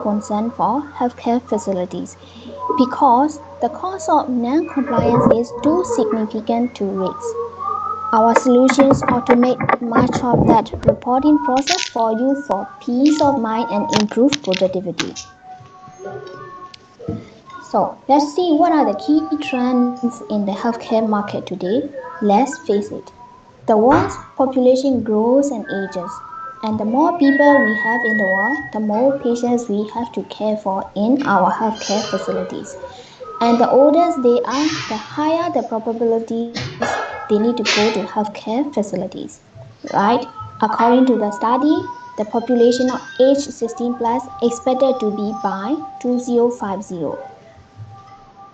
concern for healthcare facilities because the cost of non-compliance is too significant to risk. Our solutions automate much of that reporting process for you for peace of mind and improved productivity. So let's see what are the key trends in the healthcare market today. Let's face it. The world's population grows and ages, and the more people we have in the world, the more patients we have to care for in our healthcare facilities. And the older they are, the higher the probabilities they need to go to healthcare facilities. Right? According to the study, the population of age 16 plus expected to be by 2050.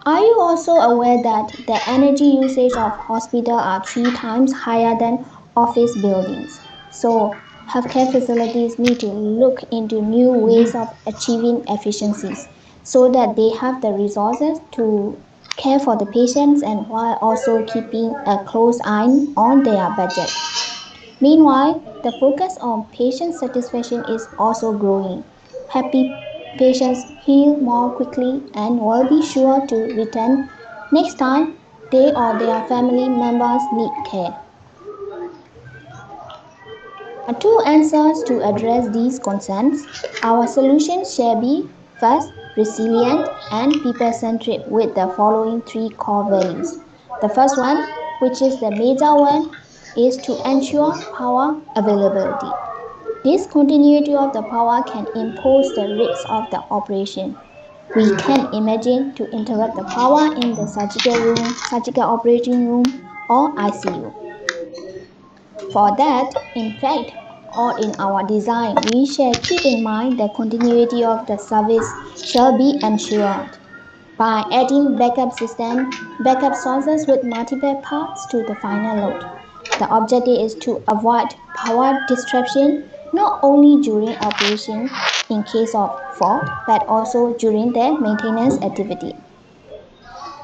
Are you also aware that the energy usage of hospitals are 3 times higher than office buildings? So healthcare facilities need to look into new ways of achieving efficiencies so that they have the resources to care for the patients and while also keeping a close eye on their budget. Meanwhile, the focus on patient satisfaction is also growing. Happy patients heal more quickly and will be sure to return next time they or their family members need care. Two answers to address these concerns. Our solutions shall be first, resilient and people centric with the following three core values. The first one, which is the major one, is to ensure power availability. This continuity of the power can impose the risks of the operation. We can imagine to interrupt the power in the surgical room, surgical operating room, or ICU. For that, in fact, or in our design, we shall keep in mind the continuity of the service shall be ensured by adding backup sources with multiple paths to the final load. The objective is to avoid power disruption not only during operation in case of fault but also during the maintenance activity.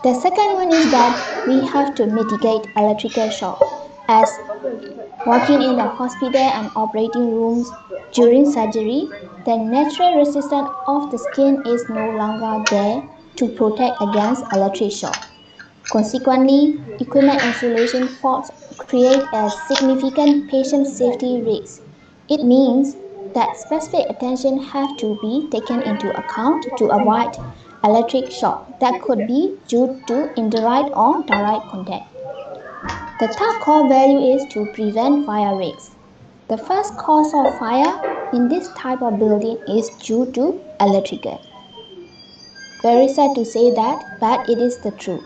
The second one is that we have to mitigate electrical shock as working in the hospital and operating rooms during surgery, the natural resistance of the skin is no longer there to protect against electric shock. Consequently, equipment installation faults create a significant patient safety risk. It means that specific attention has to be taken into account to avoid electric shock that could be due to indirect or direct contact. The third core value is to prevent fire risks. The first cause of fire in this type of building is due to electrical. Very sad to say that, but it is the truth.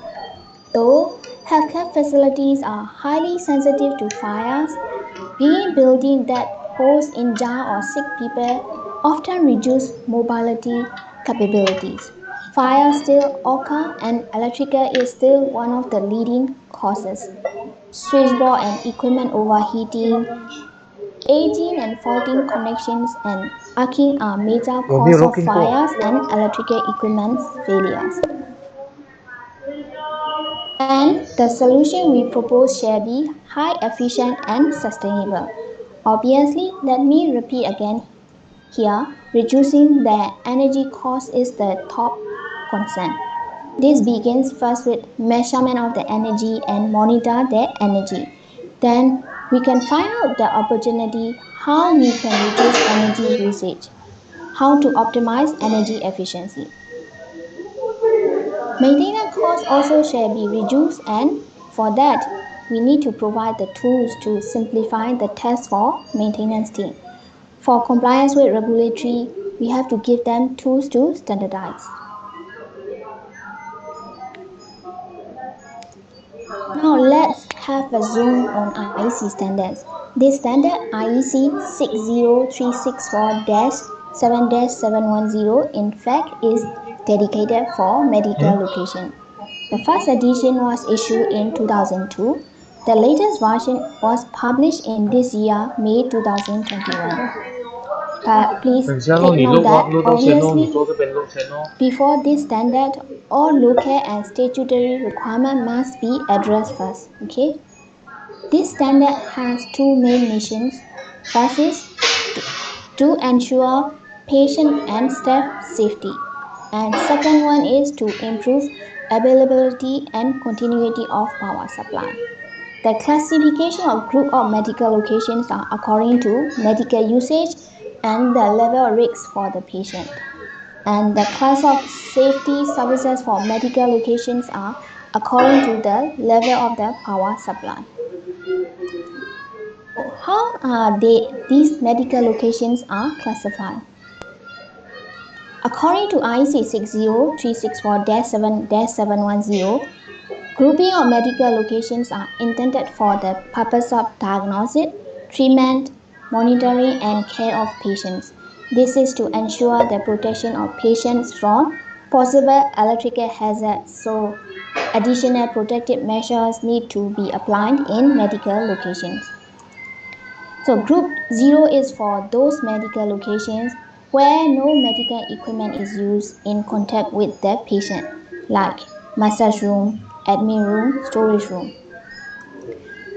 Though healthcare facilities are highly sensitive to fires, being buildings that host injured or sick people often reduce mobility capabilities. Fires still occur and electrical is still one of the leading causes. Switchboard and equipment overheating, aging and faulty connections and arcing are major causes of fires and electrical equipment failures. And the solution we propose shall be high efficient and sustainable. Obviously, let me repeat again here, reducing the energy cost is the top concern. This begins first with measurement of the energy and monitor the energy. Then we can find out the opportunity how we can reduce energy usage, how to optimize energy efficiency. Maintenance costs also shall be reduced and for that we need to provide the tools to simplify the test for maintenance team. For compliance with regulatory, we have to give them tools to standardize. Now let's have a zoom on IEC standards. This standard IEC 60364-7-710 in fact is dedicated for medical location. The first edition was issued in 2002. The latest version was published in this year, May 2021. Please take note that obviously before this standard, all local and statutory requirements must be addressed first. Okay? This standard has two main missions. First is to ensure patient and staff safety. And second one is to improve availability and continuity of power supply. The classification of group of medical locations are according to medical usage and the level of risk for the patient. And the class of safety services for medical locations are according to the level of the power supply. So how are these medical locations are classified? According to IEC 60364-7-710, grouping of medical locations are intended for the purpose of diagnosis, treatment, monitoring, and care of patients. This is to ensure the protection of patients from possible electrical hazards, so additional protective measures need to be applied in medical locations. So group 0 is for those medical locations where no medical equipment is used in contact with the patient, like massage room, admin room, storage room.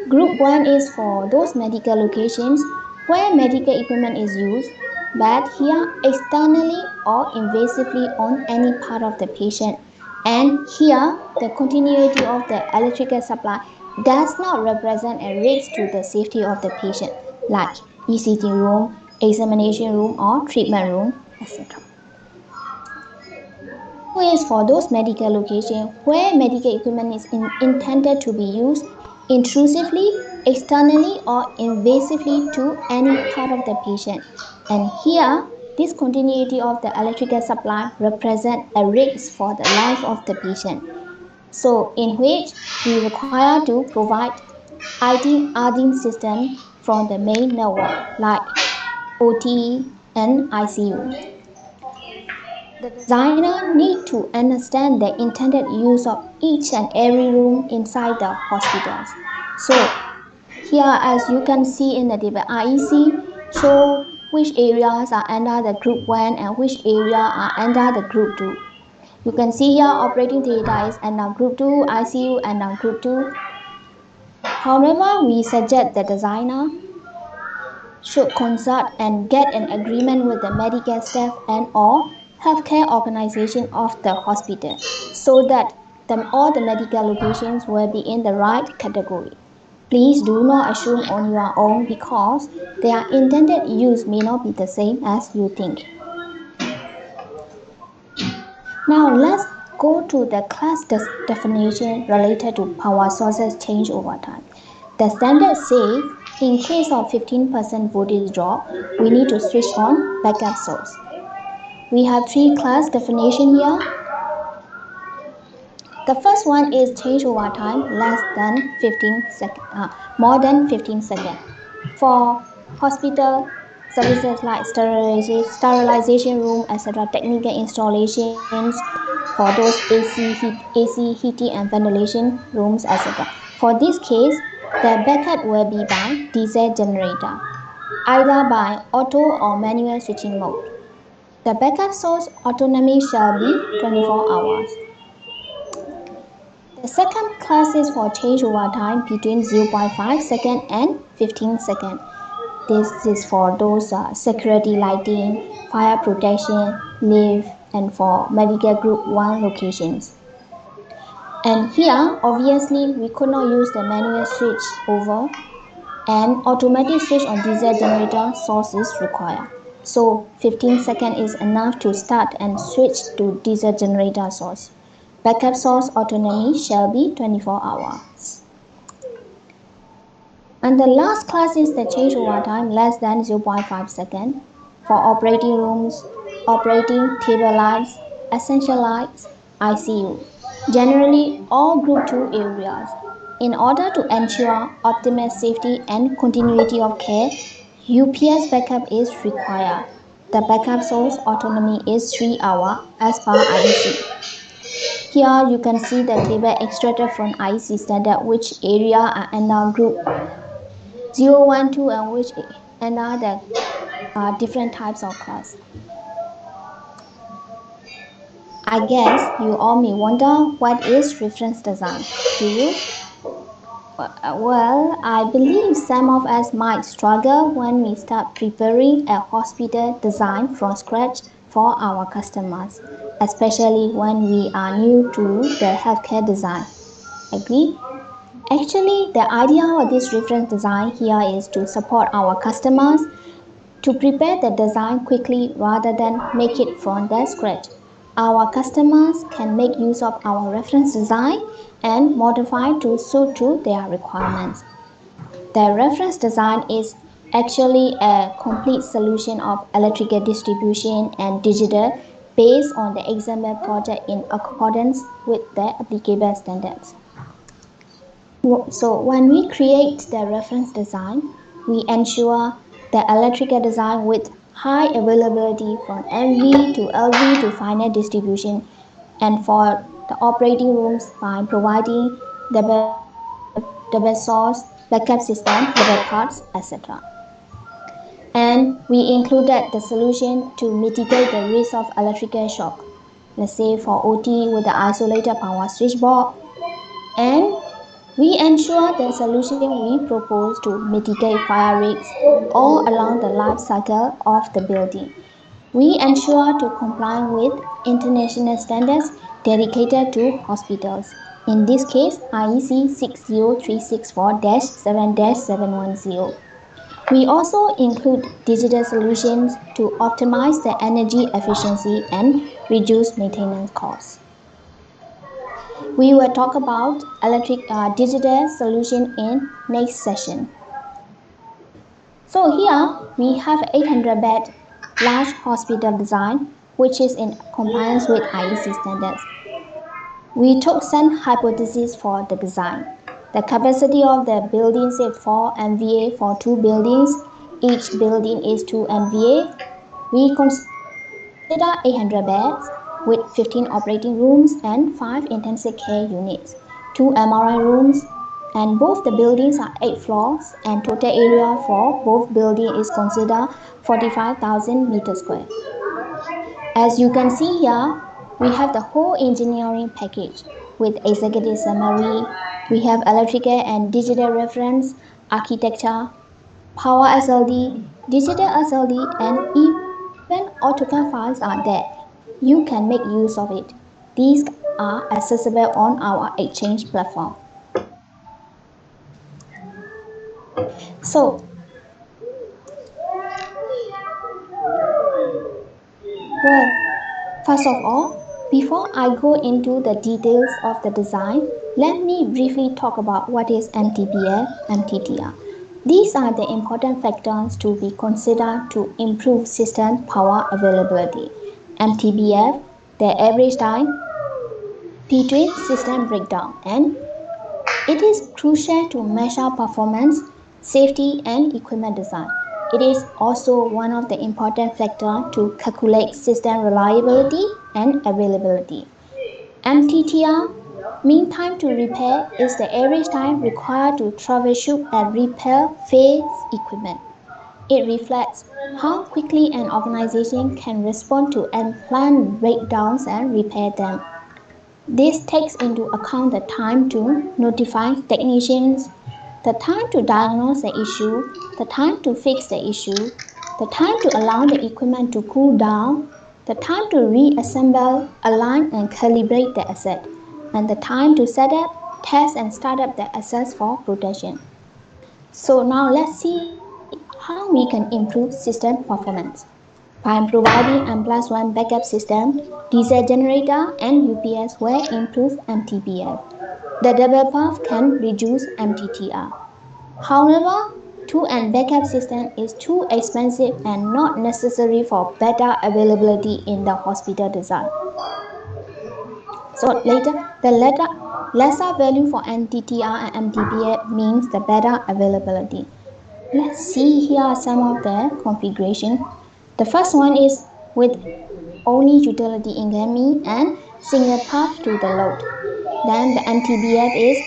Group 1 is for those medical locations where medical equipment is used, but here externally or invasively on any part of the patient. And here the continuity of the electrical supply does not represent a risk to the safety of the patient, like ECG room, examination room, or treatment room, etc. Group 2 is for those medical locations where medical equipment is intended to be used intrusively, externally, or invasively to any part of the patient. And here, discontinuity of the electrical supply represents a risk for the life of the patient. So, in which we require to provide adding system from the main network like OT and ICU. The designer need to understand the intended use of each and every room inside the hospitals. So here, as you can see in the table, IEC show which areas are under the group 1 and which area are under the group 2. You can see here operating theater is under group 2, ICU under group 2. However, we suggest the designer should consult and get an agreement with the medical staff and or healthcare organization of the hospital so that all the medical locations will be in the right category. Please do not assume on your own because their intended use may not be the same as you think. Now let's go to the class definition related to power sources change over time. The standard says in case of 15% voltage drop, we need to switch on backup source. We have three class definition here. The first one is change over time less than 15 seconds, more than 15 seconds. For hospital services like sterilization room, etc., technical installations for those AC heating and ventilation rooms, etc. For this case, the backup will be by diesel generator, either by auto or manual switching mode. The backup source autonomy shall be 24 hours. The second class is for change over time between 0.5 second and 15 second. This is for those security lighting, fire protection, lift, and for medical group 1 locations. And here, obviously, we could not use the manual switch over and automatic switch on diesel generator source is required. So 15 seconds is enough to start and switch to diesel generator source. Backup source autonomy shall be 24 hours. And the last class is the change over time less than 0.5 seconds for operating rooms, operating table lights, essential lights, ICU. Generally, all group 2 areas. In order to ensure optimal safety and continuity of care, UPS backup is required. The backup source autonomy is 3 hours as per IEC. Here you can see the table extracted from IEC standard which area are under group 0, 1, 2 and which under the different types of class. I guess you all may wonder what is reference design. Do you? Well, I believe some of us might struggle when we start preparing a hospital design from scratch for our customers, especially when we are new to the healthcare design. Agree? Actually, the idea of this reference design here is to support our customers to prepare the design quickly rather than make it from the scratch. Our customers can make use of our reference design and modify to suit to their requirements. The reference design is actually a complete solution of electrical distribution and digital based on the example project in accordance with the applicable standards. So when we create the reference design, we ensure the electrical design with high availability from MV to LV to final distribution and for the operating rooms by providing double source backup system, double parts, etc. And we included the solution to mitigate the risk of electrical shock, let's say for OT with the isolated power switchboard, and we ensure the solution we propose to mitigate fire risks all along the life cycle of the building. We ensure to comply with international standards dedicated to hospitals. In this case, IEC 60364-7-710. We also include digital solutions to optimize the energy efficiency and reduce maintenance costs. We will talk about digital solution in next session. So here we have 800 bed large hospital design which is in compliance with IEC standards. We took some hypotheses for the design. The capacity of the building is 4 MVA for 2 buildings. Each building is 2 MVA. We consider 800 beds with 15 operating rooms and 5 intensive care units, 2 MRI rooms, and both the buildings are 8 floors and total area for both buildings is considered 45,000 meters square. As you can see here, we have the whole engineering package with executive summary, we have electrical and digital reference, architecture, power SLD, digital SLD, and even AutoCAD files are there. You can make use of it. These are accessible on our Exchange platform. So, well, first of all, before I go into the details of the design, let me briefly talk about what is MTBF, MTTR. These are the important factors to be considered to improve system power availability. MTBF, the average time between system breakdown, and it is crucial to measure performance, safety, and equipment design. It is also one of the important factors to calculate system reliability and availability. MTTR, mean time to repair, is the average time required to troubleshoot and repair phased equipment. It reflects how quickly an organization can respond to unplanned breakdowns and repair them. This takes into account the time to notify technicians, the time to diagnose the issue, the time to fix the issue, the time to allow the equipment to cool down, the time to reassemble, align and calibrate the asset, and the time to set up, test and start up the assets for protection. So now let's see how we can improve system performance. By providing M+1 backup system, diesel generator and UPS will improve MTBF. The double path can reduce MTTR. However, 2N backup system is too expensive and not necessary for better availability in the hospital design. So the lesser value for MTTR and MTBF means the better availability. Let's see here some of the configuration. The first one is with only utility incoming and single path to the load. Then the MTBF is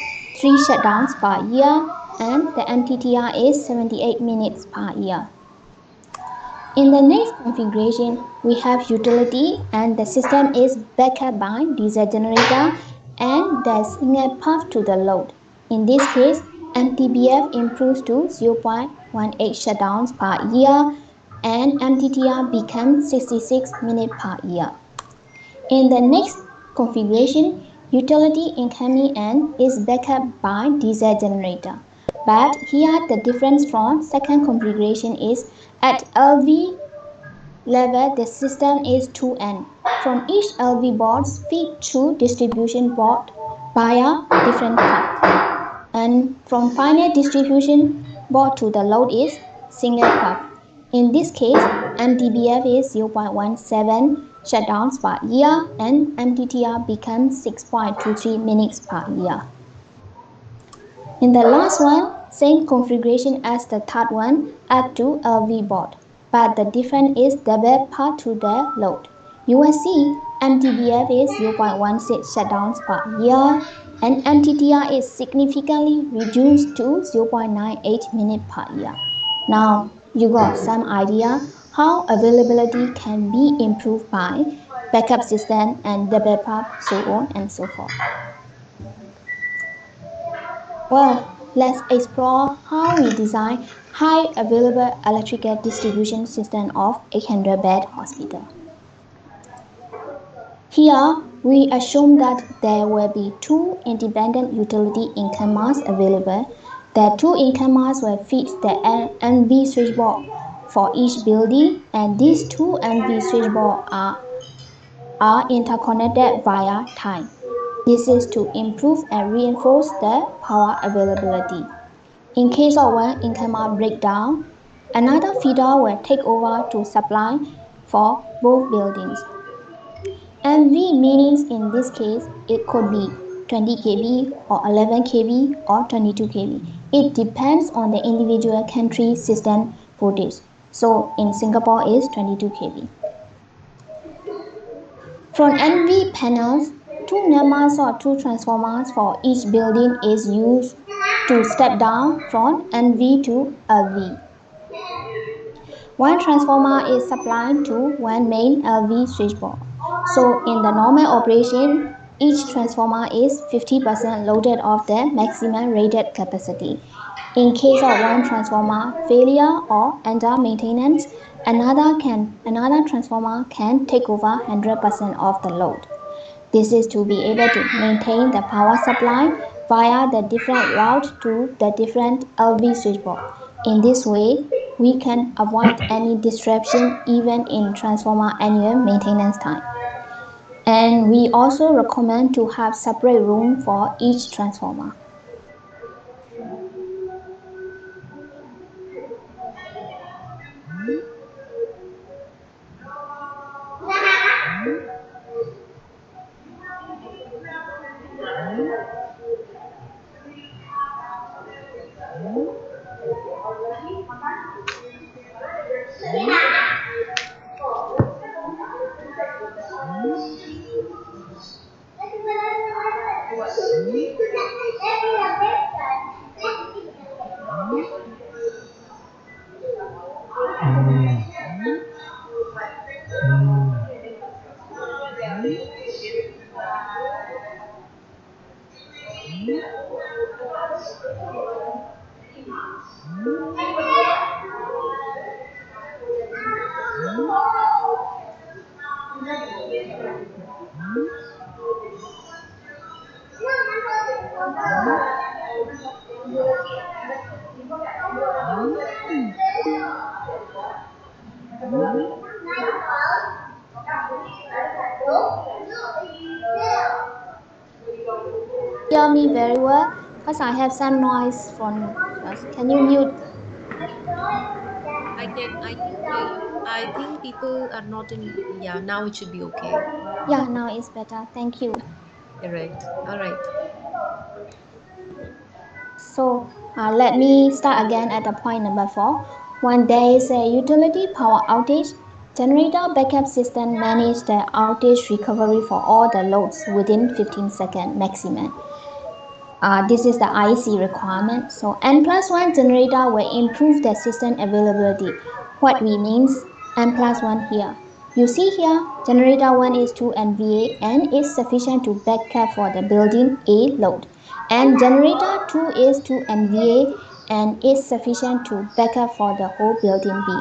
3 shutdowns per year and the MTTR is 78 minutes per year. In the next configuration, we have utility and the system is backup by diesel generator and the single path to the load. In this case, MTBF improves to 0.18 shutdowns per year, and MTTR becomes 66 minutes per year. In the next configuration, utility in KEMI-N is backed up by diesel generator. But here the difference from second configuration is at LV level the system is 2N. From each LV boards feed through distribution board via different path. And from final distribution board to the load is single path. In this case, MTBF is 0.17 shutdowns per year and MTTR becomes 6.23 minutes per year. In the last one, same configuration as the third one, add to LV board, but the difference is double path to the load. You will see MTBF is 0.16 shutdowns per year and MTTR is significantly reduced to 0.98 minutes per year. Now, you got some idea how availability can be improved by backup system and double path, so on and so forth. Well, let's explore how we design high available electrical distribution system of 800-bed hospital. Here, we assume that there will be two independent utility income masts available. The two income masts will feed the NV switchboard for each building, and these two NV switchboards are interconnected via tie. This is to improve and reinforce the power availability. In case of one income breakdown, another feeder will take over to supply for both buildings. MV means in this case it could be 20 kV or 11 kV or 22 kV. It depends on the individual country system voltage. So in Singapore is 22 kV. From NV panels, two NEMAs or two transformers for each building is used to step down from NV to LV. One transformer is supplied to one main LV switchboard. So in the normal operation, each transformer is 50% loaded of the maximum rated capacity. In case of one transformer failure or under maintenance, another transformer can take over 100% of the load. This is to be able to maintain the power supply via the different route to the different LV switchboard. In this way, we can avoid any disruption even in transformer annual maintenance time. And we also recommend to have separate room for each transformer. Hear me very well because I have some noise from us. Can you mute? I can. I think people are not in. Yeah, now it should be okay. Yeah, now it's better. Thank you. Correct. All right. So let me start again at the point number 4. When there is a utility power outage, generator backup system manage the outage recovery for all the loads within 15 seconds maximum. This is the IEC requirement. So N plus 1 generator will improve the system availability. What we means N plus 1 here. You see here, generator 1 is 2 MVA and is sufficient to backup for the building A load. And generator 2 is 2 MVA and is sufficient to backup for the whole building B.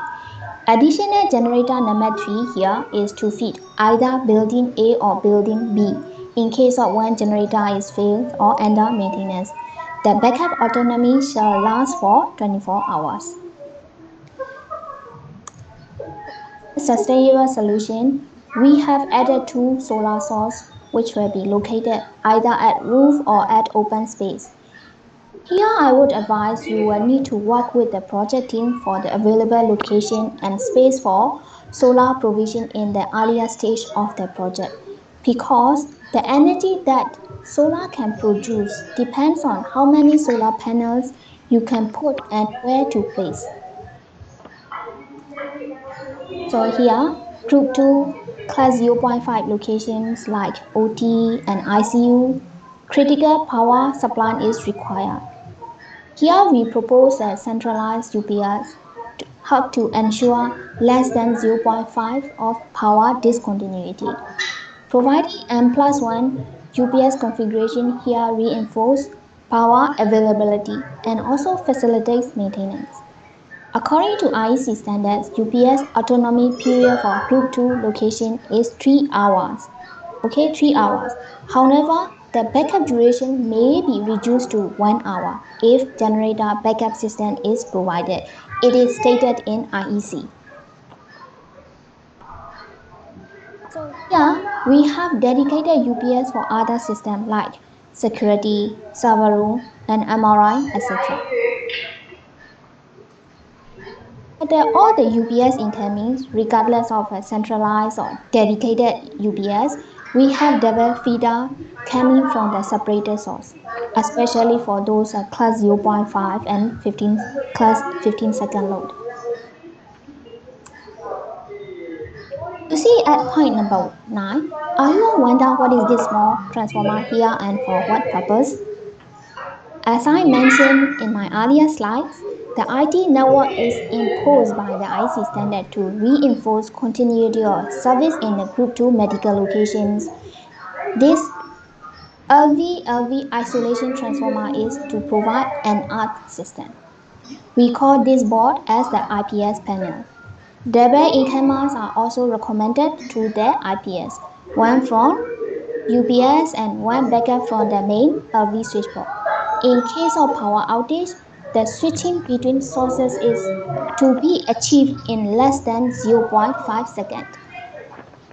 Additional generator number 3 here is to feed either building A or building B in case of one generator is failed or under maintenance. The backup autonomy shall last for 24 hours. For the sustainable solution, we have added two solar sources which will be located either at roof or at open space. Here I would advise you will need to work with the project team for the available location and space for solar provision in the earlier stage of the project because the energy that solar can produce depends on how many solar panels you can put and where to place. So here, group 2 class zero point 0.5 locations like OT and ICU, critical power supply is required. Here we propose a centralized UPS to help to ensure less than zero point 0.5 of power discontinuity. Providing M+1 UPS configuration here reinforce power availability and also facilitates maintenance. According to IEC standards, UPS autonomy period for Group 2 location is 3 hours. Okay, 3 hours. However, the backup duration may be reduced to 1 hour if generator backup system is provided. It is stated in IEC. So here we have dedicated UPS for other systems like security, server room, and MRI, etc. For all the UPS incomings, regardless of a centralized or dedicated UPS, we have double feeder coming from the separator source, especially for those class zero point 0.5 and 15 class 15-second load. You see at point number 9, are you wonder what is this small transformer here and for what purpose? As I mentioned in my earlier slides, the IT network is imposed by the IC standard to reinforce continuity of service in the Group 2 medical locations. This LV isolation transformer is to provide an ARC system. We call this board as the IPS panel. Double incomers are also recommended to the IPS, one from UPS and one backup from the main LV switchboard. In case of power outage, the switching between sources is to be achieved in less than zero point 0.5 seconds.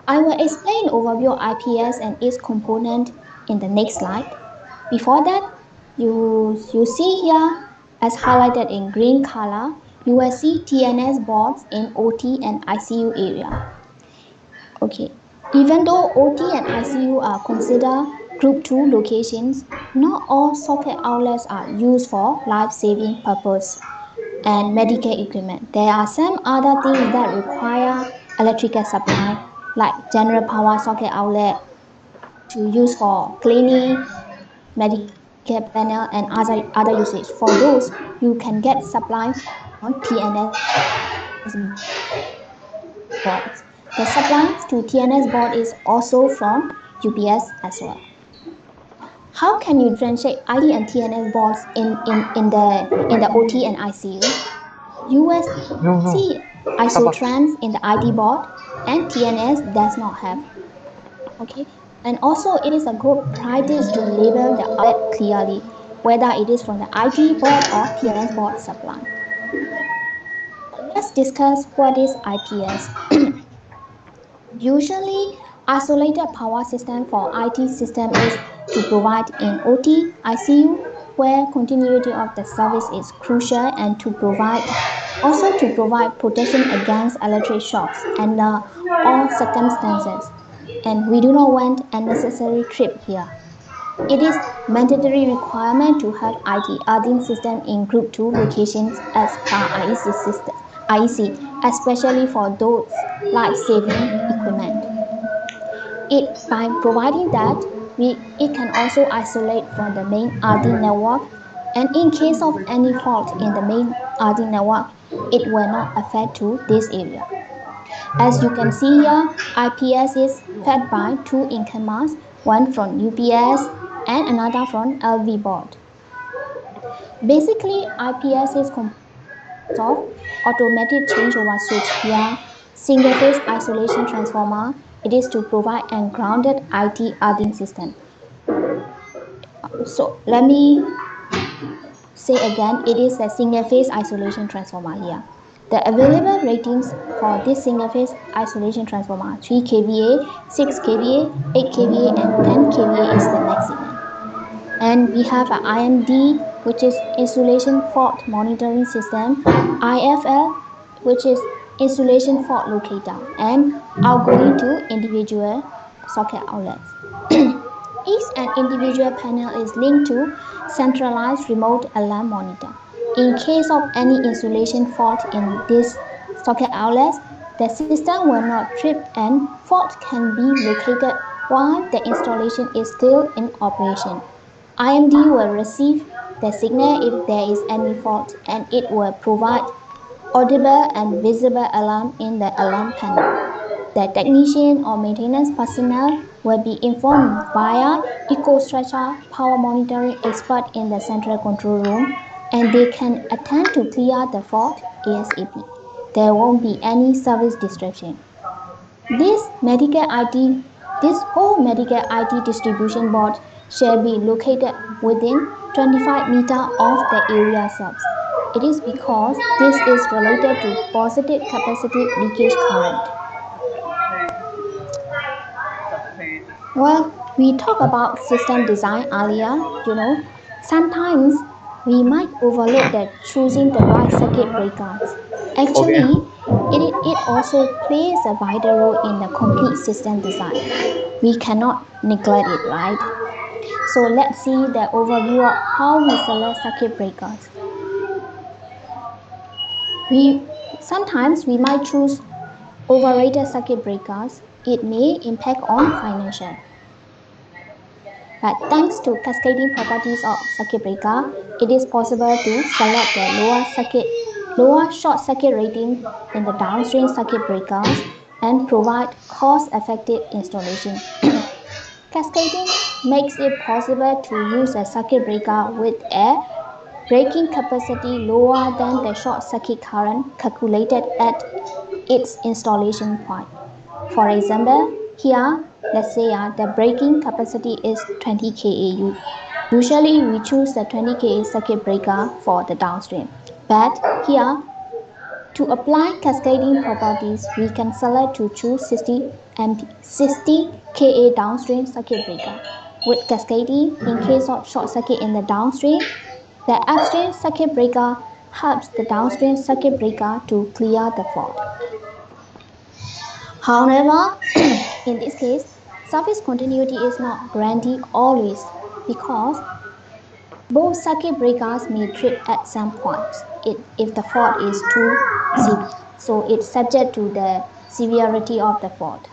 I will explain overview of IPS and its component in the next slide. Before that, you see here as highlighted in green color, you will see TNS boards in OT and ICU area. Okay, even though OT and ICU are considered Group 2 locations, not all socket outlets are used for life-saving purpose and medical equipment. There are some other things that require electrical supply, like general power socket outlet to use for cleaning, medical panel, and other usage. For those, you can get supply from TNS boards. The supply to TNS board is also from UPS as well. How can you differentiate IT and TNS boards in the OT and ICU? You will see No, no. isotrans in the IT board and TNS does not have. Okay, and also it is a good practice to label the outlet clearly, whether it is from the IT board or TNS board supply. Let's discuss what is IPS. Usually, isolated power system for IT system is to provide in OT, ICU, where continuity of the service is crucial and to provide also to provide protection against electric shocks under all circumstances. And we do not want unnecessary trip here. It is mandatory requirement to have IT earthing system in Group 2 locations as per IEC system, IEC, especially for those life-saving equipment. By providing that, it can also isolate from the main earthing network, and in case of any fault in the main earthing network, it will not affect to this area. As you can see here, IPS is fed by two incomas, one from UPS and another from LV board. Basically, IPS is composed of automatic changeover switch via single phase isolation transformer. It is to provide a grounded IT earthing system. So let me say again, it is a single phase isolation transformer here. The available ratings for this single phase isolation transformer 3 kVA, 6 kVA, 8 kVA and 10 kVA is the maximum. And we have an IMD, which is Insulation Fault Monitoring System, IFL, which is Insulation Fault Locator, and outgoing to individual socket outlets. Each and individual panel is linked to centralized remote alarm monitor. In case of any insulation fault in these socket outlets, the system will not trip and fault can be located while the installation is still in operation. IMD will receive the signal if there is any fault and it will provide audible and visible alarm in the alarm panel. The technician or maintenance personnel will be informed via EcoStructure power monitoring expert in the central control room and they can attend to clear the fault ASAP. There won't be any service disruption. This medical IT, this whole medical IT distribution board shall be located within 25 meters of the area served. It is because this is related to positive capacitive leakage current. Well, we talked about system design earlier, sometimes we might overlook that choosing the right circuit breakers. Okay. Actually, it also plays a vital role in the complete system design. We cannot neglect it, right? So let's see the overview of how we select circuit breakers. We sometimes we might choose overrated circuit breakers. It may impact on financial. But thanks to cascading properties of circuit breaker, it is possible to select the lower short circuit rating in the downstream circuit breakers and provide cost-effective installation. Cascading makes it possible to use a circuit breaker with a breaking capacity lower than the short circuit current calculated at its installation point. For example, here, let's say the breaking capacity is 20 kAU. Usually we choose the 20 kA circuit breaker for the downstream. But here, to apply cascading properties, we can select to choose 60 kA downstream circuit breaker. With cascading, in case of short circuit in the downstream, the upstream circuit breaker helps the downstream circuit breaker to clear the fault. However, in this case, service continuity is not guaranteed always because both circuit breakers may trip at some points if the fault is too severe. So it's subject to the severity of the fault.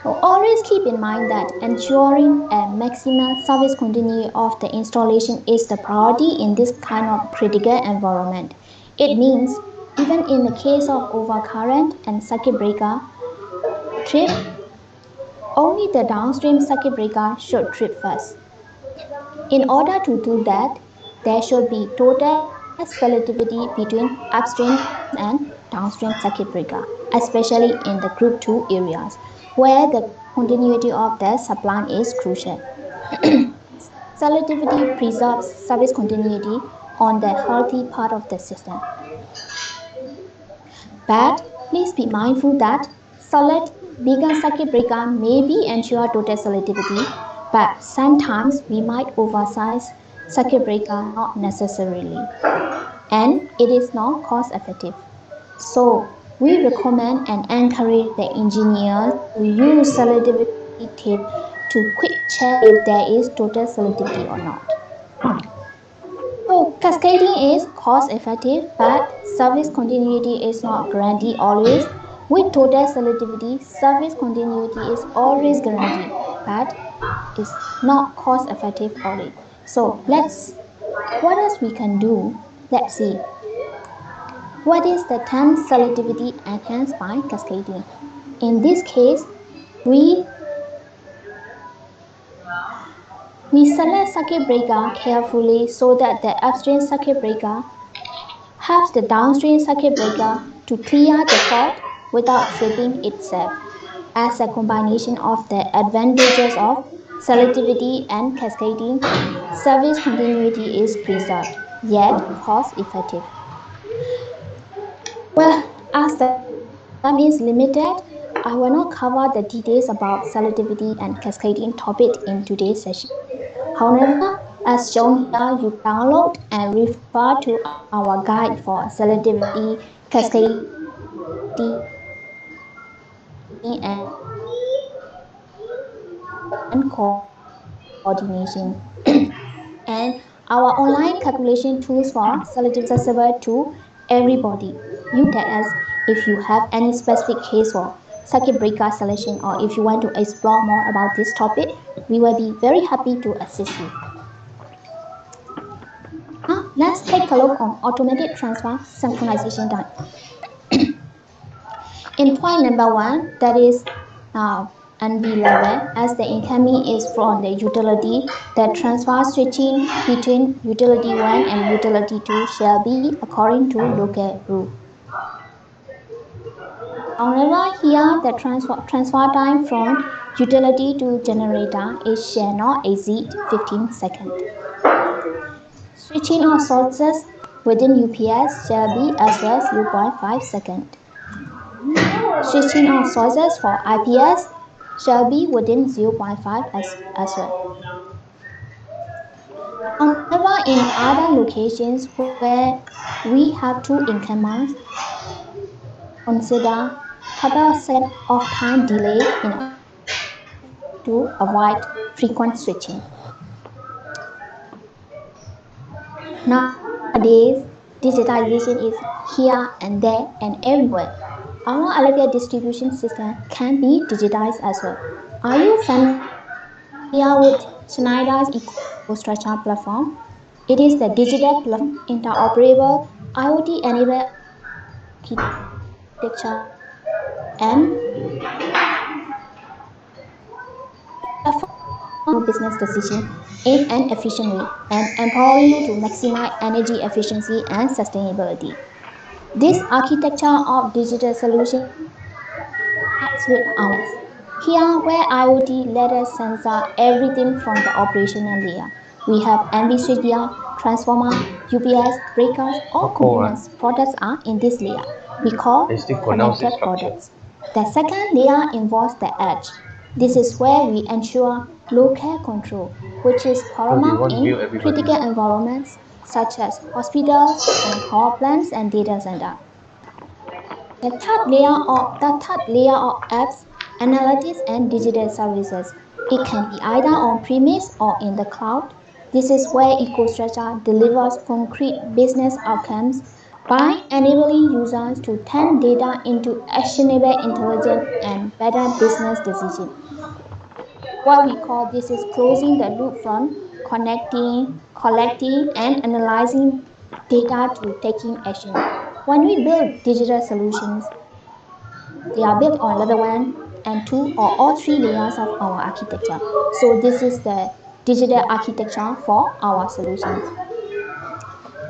So always keep in mind that ensuring a maximum service continuity of the installation is the priority in this kind of critical environment. It means even in the case of overcurrent and circuit breaker trip, only the downstream circuit breaker should trip first. In order to do that, there should be total selectivity between upstream and downstream circuit breaker, especially in the group 2 areas where the continuity of the supply is crucial. Selectivity preserves service continuity on the healthy part of the system. But please be mindful that selecting bigger circuit breaker may be ensure total selectivity, but sometimes we might oversize circuit breaker not necessarily, and it is not cost effective. So we recommend and encourage the engineers to use selectivity tape to quick check if there is total selectivity or not. So cascading is cost effective, but service continuity is not guaranteed always. With total selectivity, service continuity is always guaranteed, but it's not cost effective always. So what else we can do? Let's see. What is the term selectivity enhanced by cascading? In this case, we we select circuit breaker carefully so that the upstream circuit breaker helps the downstream circuit breaker to clear the fault without tripping itself. As a combination of the advantages of selectivity and cascading, service continuity is preserved, yet cost effective. Well, as time is limited, I will not cover the details about selectivity and cascading topic in today's session. However, as shown here, you can download and refer to our guide for selectivity, cascading, and coordination. And our online calculation tools for selectivity are accessible to everybody. You can contact us if you have any specific case for circuit breaker selection, or if you want to explore more about this topic, we will be very happy to assist you. Now, let's take a look on automatic transfer synchronization time. In point number one, that is NB level, as the incoming is from the utility, the transfer switching between utility 1 and utility 2 shall be according to local rule. However, here the transfer time from utility to generator is shall not exceed 15 seconds. Switching of sources within UPS shall be as well as 0.5 seconds. Switching of sources for IPS shall be within 0.5 as well. However, in other locations where we have two incomers, consider couple set of time delay in order to avoid frequent switching. Nowadays, digitization is here and there and everywhere. Our electric distribution system can be digitized as well. Are you familiar with Schneider's EcoStruxure platform? It is the digital platform, interoperable, IoT-enabled architecture, and platform business decisions in an efficient way and empowering you to maximize energy efficiency and sustainability. This architecture of digital solution starts with awareness. Here, where IoT let us sensor everything from the operational layer. We have MV switchgear, transformer, UPS, breakers, all components products are in this layer. We call connected products. The second layer involves the edge. This is where we ensure local control, which is paramount in critical environments such as hospitals and power plants and data centers. The third layer of apps, analytics and digital services. It can be either on premise or in the cloud. This is where EcoStruxure delivers concrete business outcomes by enabling users to turn data into actionable intelligence and better business decisions. What we call this is closing the loop from connecting, collecting, and analyzing data to taking action. When we build digital solutions, they are built on level 1 and 2 or all three layers of our architecture. So this is the digital architecture for our solutions.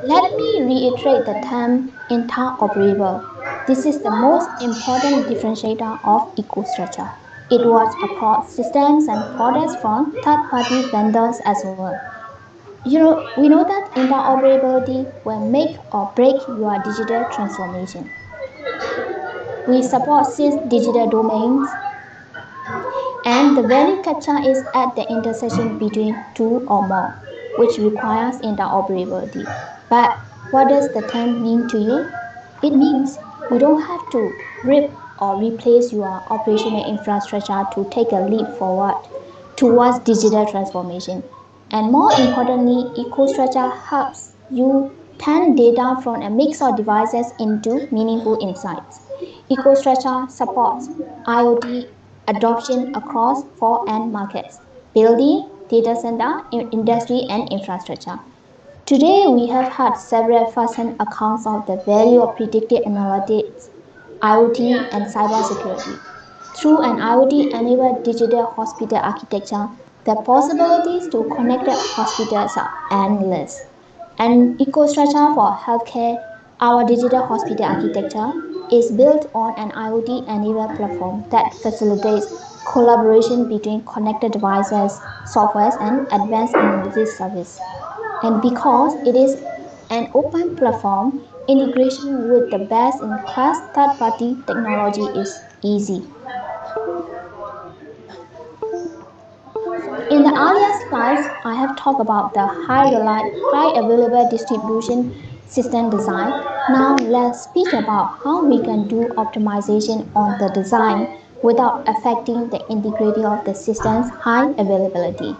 Let me reiterate the term interoperable. This is the most important differentiator of EcoStruxure. It works across systems and products from third-party vendors as well. We know that interoperability will make or break your digital transformation. We support 6 digital domains, and the value capture is at the intersection between two or more, which requires interoperability. But what does the term mean to you? It means you don't have to rip or replace your operational infrastructure to take a leap forward towards digital transformation. And more importantly, EcoStruxure helps you turn data from a mix of devices into meaningful insights. EcoStruxure supports IoT adoption across 4 end markets: building, data center, industry, and infrastructure. Today we have had several first-hand accounts of the value of predictive analytics, IoT, and cybersecurity. Through an IoT-enabled digital hospital architecture, the possibilities to connected hospitals are endless. An EcoStructure for healthcare, our digital hospital architecture, is built on an IoT-enabled platform that facilitates collaboration between connected devices, software, and advanced analytics service. And because it is an open platform, integration with the best-in-class third-party technology is easy. In the earlier slides, I have talked about the high available distribution system design. Now let's speak about how we can do optimization on the design without affecting the integrity of the system's high availability.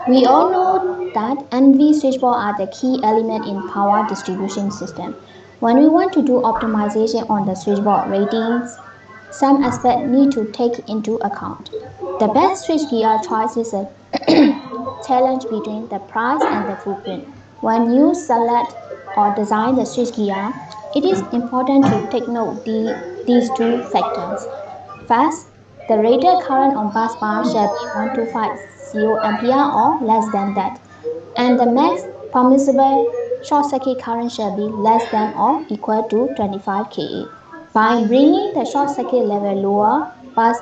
We all know that NV switchboard are the key element in power distribution system. When we want to do optimization on the switchboard ratings, some aspects need to take into account. The best switchgear choice is a challenge between the price and the footprint. When you select or design the switchgear, it is important to take note these two factors. First, the rated current on bus bar shall be 1250 ampere or less than that, and the max permissible short circuit current shall be less than or equal to 25 kA. By bringing the short circuit level lower, bus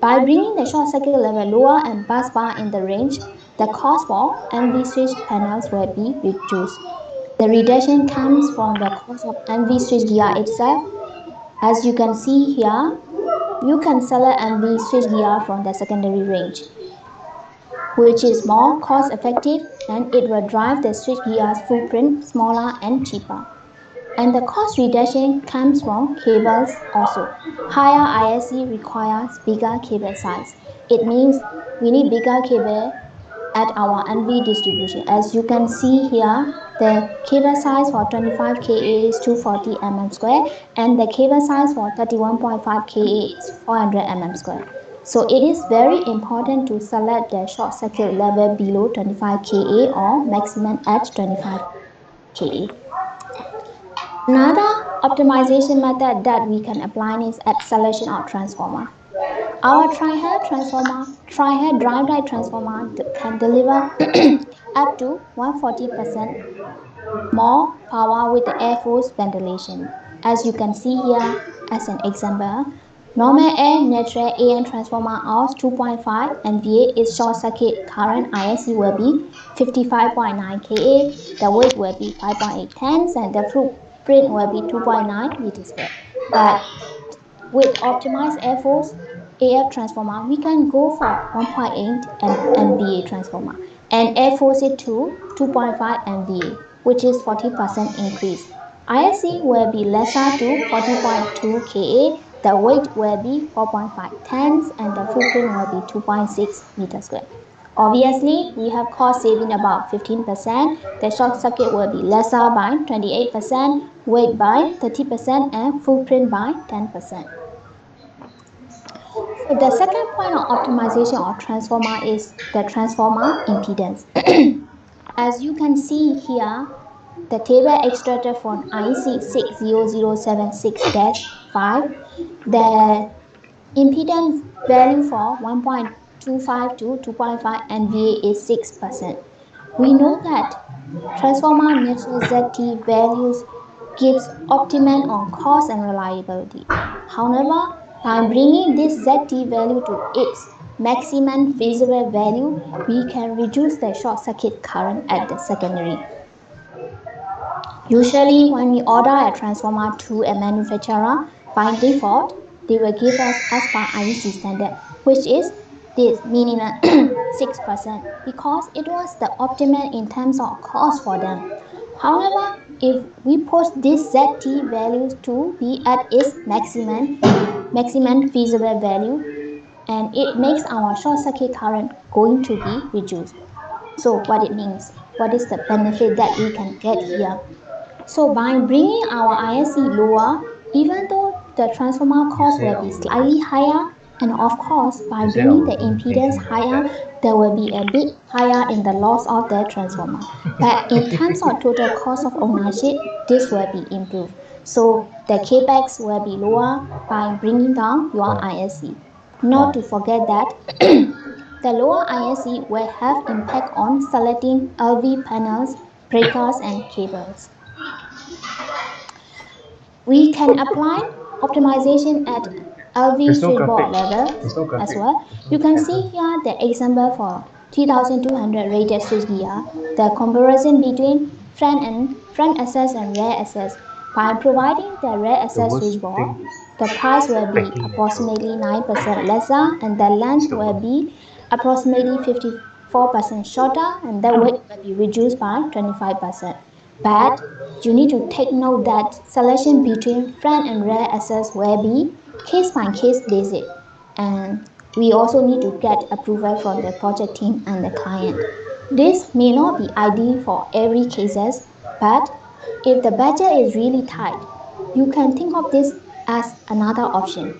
by bringing the short circuit level lower and bus bar in the range, the cost for NV switch panels will be reduced. The reduction comes from the cost of NV switch gear itself. As you can see here, you can select NV switch gear from the secondary range, which is more cost effective and it will drive the switch gear's footprint smaller and cheaper. And the cost reduction comes from cables also. Higher ISC requires bigger cable size. It means we need bigger cable at our NV distribution. As you can see here, the cable size for 25 kA is 240 mm square and the cable size for 31.5 kA is 400 mm square. So it is very important to select the short circuit level below 25 kA or maximum at 25 kA. Another optimization method that we can apply is acceleration of transformer. Our tri-head drive-like transformer can deliver up to 140% more power with the air force ventilation. As you can see here as an example, normal air natural AN transformer of 2.5 MVA its short circuit current ISC will be 55.9 kA, the weight will be 5.8 tons and the footprint will be 2.9 meters square. But with optimized air force AF transformer, we can go for 1.8 MVA transformer and air force it to 2.5 MVA, which is 40% increase. ISC will be lesser to 40.2 kA, the weight will be 4.5 tons and the footprint will be 2.6 meters square. Obviously, we have cost saving about 15%, the short circuit will be lesser by 28%, weight by 30% and footprint by 10%. So the second point of optimization of transformer is the transformer impedance. As you can see here, the table extracted from IEC 60076-5, the impedance value for 1.25 to 2.5 MVA is 6%. We know that transformer natural ZT values gives optimum on cost and reliability. However, by bringing this ZT value to its maximum feasible value, we can reduce the short circuit current at the secondary. Usually, when we order a transformer to a manufacturer, by default, they will give us as per IEC standard, which is this minimum 6% because it was the optimal in terms of cost for them. However, if we push this ZT value to be at its maximum feasible value, and it makes our short circuit current going to be reduced. So what it means, what is the benefit that we can get here? So by bringing our ISC lower, even though the transformer cost will be slightly higher, And of course, by bringing the impedance higher, there will be a bit higher in the loss of the transformer. But in terms of total cost of ownership, this will be improved. So the capex will be lower by bringing down your ISC. Not to forget that the lower ISC will have impact on selecting LV panels, breakers and cables. We can apply optimization at LV switchboard level as well. You can see here the example for 3200 rated switchgear, the comparison between front access and rear access. By providing the rear access switchboard, the price will be approximately 9% lesser and the length will be approximately 54% shorter and the weight will be reduced by 25%. But you need to take note that selection between front and rear access will be case by case basis, and we also need to get approval from the project team and the client. This may not be ideal for every cases, but if the budget is really tight, you can think of this as another option.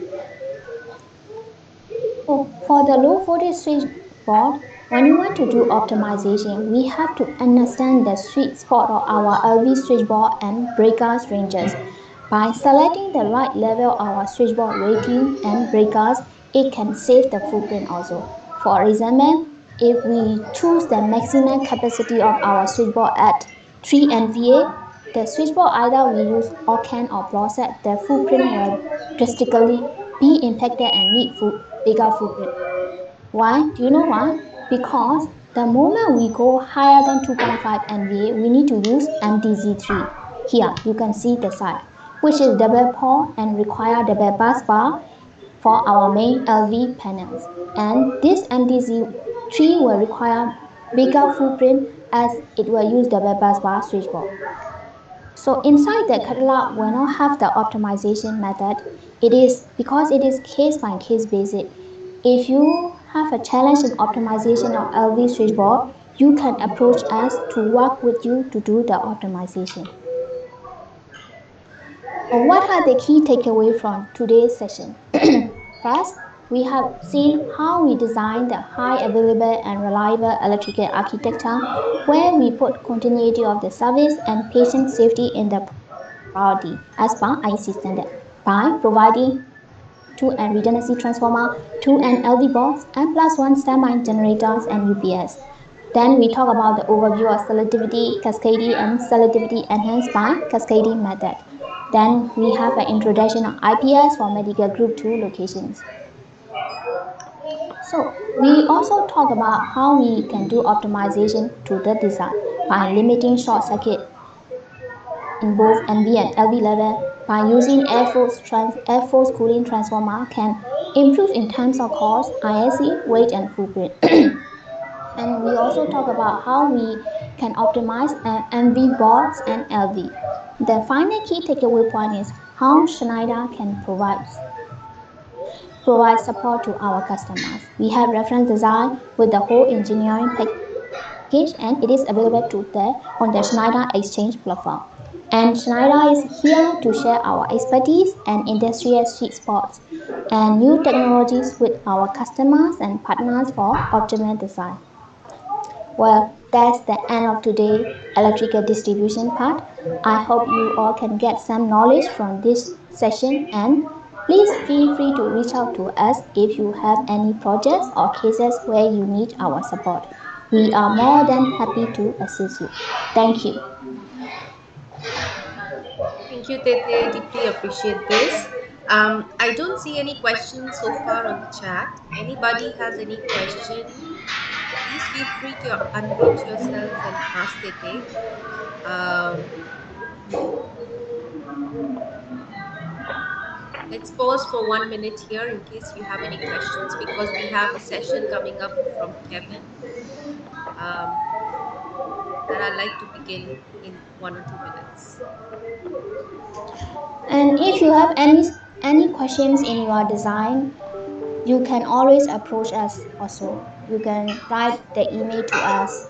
So for the low voltage switchboard, when you want to do optimization, we have to understand the sweet spot of our LV switchboard and breakers ranges. By selecting the right level of our switchboard rating and breakers, it can save the footprint also. For example, if we choose the maximum capacity of our switchboard at 3 NVA, the switchboard either we use ORCAN or BLOSET, the footprint will drastically be impacted and need bigger footprint. Why? Do you know why? Because the moment we go higher than 2.5 NVA, we need to use MDZ3. Here you can see the side, which is double port and require double bus bar for our main LV panels. And this MDZ3 will require bigger footprint as it will use double bus bar switchboard. So inside the catalog will not have the optimization method. It is because it is case by case basis. If you have a challenge in optimization of LV switchboard, you can approach us to work with you to do the optimization. So what are the key takeaways from today's session? First, we have seen how we design the high available and reliable electrical architecture where we put continuity of the service and patient safety in the priority as per IEC standard by providing two and redundancy transformer, two and LV box, and plus one standby generators and UPS. Then we talk about the overview of selectivity, cascading, and selectivity enhanced by cascading method. Then we have an introduction of IPS for medical group 2 locations. So we also talk about how we can do optimization to the design by limiting short circuit in both NV and LV level. By using air force cooling transformer can improve in terms of cost, ISC, weight and footprint. And we also talk about how we can optimize MV boards and LV. The final key takeaway point is how Schneider can provide support to our customers. We have reference design with the whole engineering package and it is available on the Schneider Exchange platform. And Schneider is here to share our expertise and industrial sweet spots and new technologies with our customers and partners for optimal design. Well, that's the end of today's electrical distribution part. I hope you all can get some knowledge from this session and please feel free to reach out to us if you have any projects or cases where you need our support. We are more than happy to assist you. Thank you. Thank you, Tete. Deeply appreciate this. I don't see any questions so far on the chat. Anybody has any question? Please feel free to unmute yourself and ask Tete. Um, let's pause for 1 minute here in case you have any questions because we have a session coming up from Kevin that I'd like to begin in 1 or 2 minutes. And if you have any questions in your design, you can always approach us also. You can write the email to us